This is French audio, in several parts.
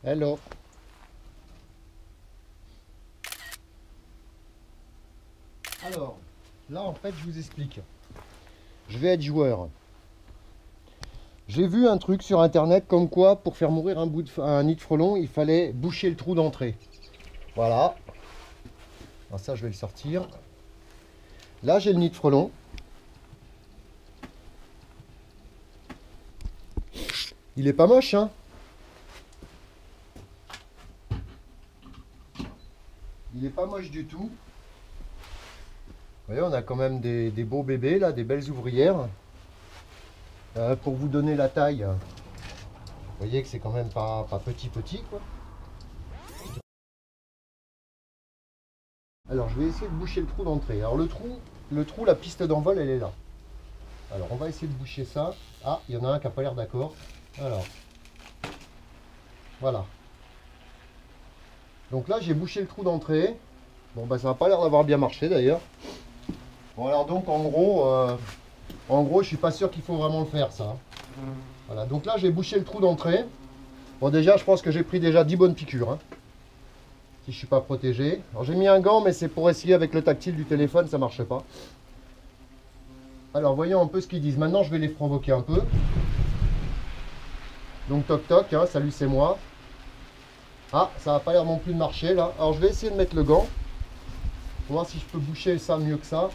Hello. Alors, là en fait je vous explique. Je vais être joueur. J'ai vu un truc sur internet comme quoi pour faire mourir un nid de frelon, il fallait boucher le trou d'entrée. Voilà. Alors ça je vais le sortir. Là j'ai le nid de frelon. Il est pas moche hein. Il est pas moche du tout. Vous voyez, on a quand même des beaux bébés là, des belles ouvrières. Pour vous donner la taille, vous voyez que c'est quand même pas petit quoi. Alors je vais essayer de boucher le trou d'entrée. Alors le trou, la piste d'envol elle est là. Alors on va essayer de boucher ça. Ah, il y en a un qui n'a pas l'air d'accord. Alors, voilà. Donc là j'ai bouché le trou d'entrée. Bon bah ça n'a pas l'air d'avoir bien marché d'ailleurs. Bon alors donc en gros je suis pas sûr qu'il faut vraiment le faire ça. Voilà, donc là j'ai bouché le trou d'entrée. Bon déjà je pense que j'ai pris déjà 10 bonnes piqûres. Hein, si je suis pas protégé. Alors j'ai mis un gant mais c'est pour essayer avec le tactile du téléphone, ça marche pas. Alors voyons un peu ce qu'ils disent. Maintenant je vais les provoquer un peu. Donc toc toc, hein, salut c'est moi. Ah ça n'a pas l'air non plus de marcher là. Alors je vais essayer de mettre le gant. Pour voir si je peux boucher ça mieux que ça.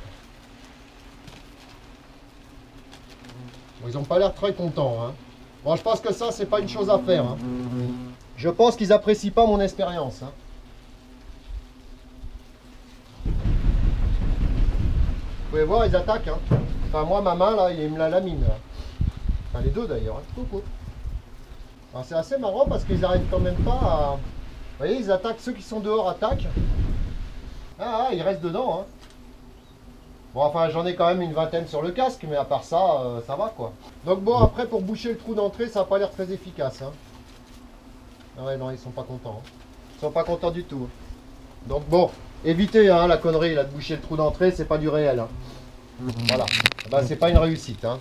Bon, ils n'ont pas l'air très contents. Hein. Bon, je pense que ça, c'est pas une chose à faire. Hein. Je pense qu'ils apprécient pas mon expérience. Hein. Vous pouvez voir, ils attaquent. Hein. Enfin, moi, ma main, là, il me la lamine. Là. Enfin, les deux d'ailleurs. Hein. Coucou. C'est assez marrant parce qu'ils n'arrivent quand même pas à... Vous voyez, ils attaquent. Ceux qui sont dehors attaquent. Ah, ils restent dedans. Hein. Bon, enfin, j'en ai quand même une vingtaine sur le casque, mais à part ça, ça va, quoi. Donc bon, après, pour boucher le trou d'entrée, ça n'a pas l'air très efficace. Hein. Ah ouais, non, ils sont pas contents. Hein. Ils sont pas contents du tout. Donc bon, évitez hein, la connerie, là, de boucher le trou d'entrée, c'est pas du réel. Hein. Voilà. Ben, c'est pas une réussite. Hein.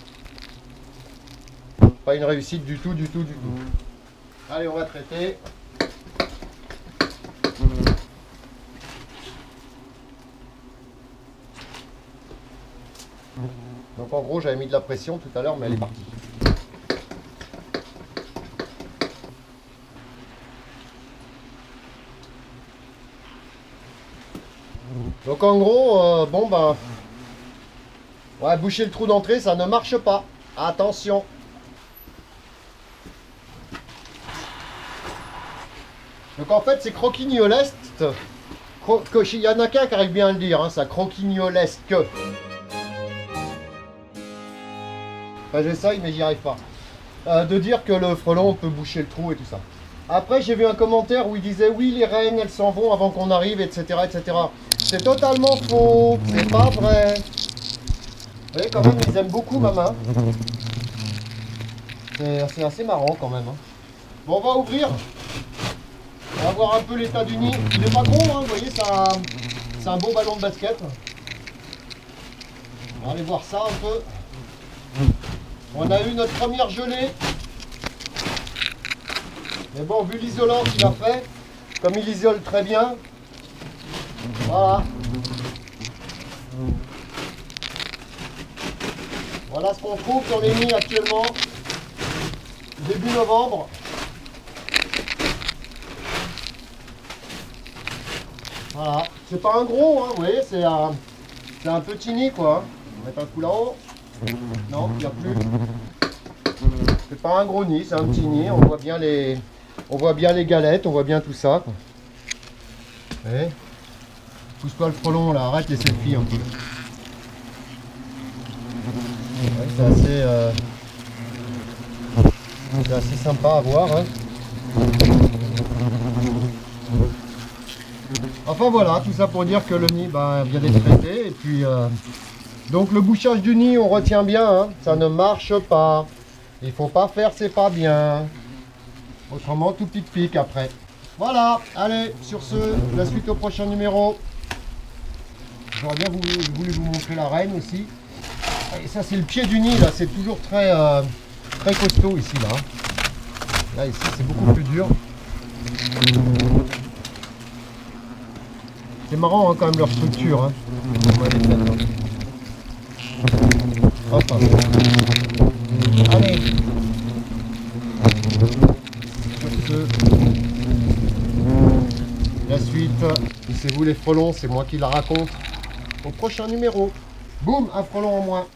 Pas une réussite du tout, du tout, du tout. Allez, on va traiter. Donc en gros j'avais mis de la pression tout à l'heure mais elle est partie. Donc en gros bon ben ouais, boucher le trou d'entrée ça ne marche pas. Attention. Donc en fait c'est croquignolesque. Il y en a qu'un qui arrive bien à le dire, hein, ça croquignolesque. Enfin, j'essaye mais j'y arrive pas. De dire que le frelon peut boucher le trou et tout ça. Après j'ai vu un commentaire où il disait oui les reines elles s'en vont avant qu'on arrive etc. etc. C'est totalement faux, c'est pas vrai. Vous voyez quand même ils aiment beaucoup ma main. C'est assez marrant quand même. Hein. Bon on va ouvrir. On va voir un peu l'état du nid. Il est pas gros hein, vous voyez c'est un beau ballon de basket. On va aller voir ça un peu. On a eu notre première gelée. Mais bon, vu l'isolant qu'il a fait, comme il isole très bien, voilà. Voilà ce qu'on trouve dans les nids actuellement, début novembre. Voilà, c'est pas un gros, hein, vous voyez, c'est un petit nid quoi. On va mettre un coup là-haut. Non, il n'y a plus. C'est pas un gros nid, c'est un petit nid. On voit bien les galettes, on voit bien tout ça. Ouais. Pousse-toi le frelon là, arrête les selfies un peu. Ouais, c'est assez sympa à voir. Hein. Enfin voilà, tout ça pour dire que le nid vient d'être traité. Et puis, donc le bouchage du nid, on retient bien, hein, ça ne marche pas. Il faut pas faire, c'est pas bien. Autrement, tout pique après. Voilà, allez, sur ce, la suite au prochain numéro. j'aurais bien voulu vous montrer la reine aussi. Et ça c'est le pied du nid là, c'est toujours très, très costaud ici là. Là ici c'est beaucoup plus dur. C'est marrant hein, quand même leur structure. Hein. Hop, hop. Allez. Sur ce, la suite, c'est vous les frelons, c'est moi qui la raconte au prochain numéro. Boum, un frelon en moins.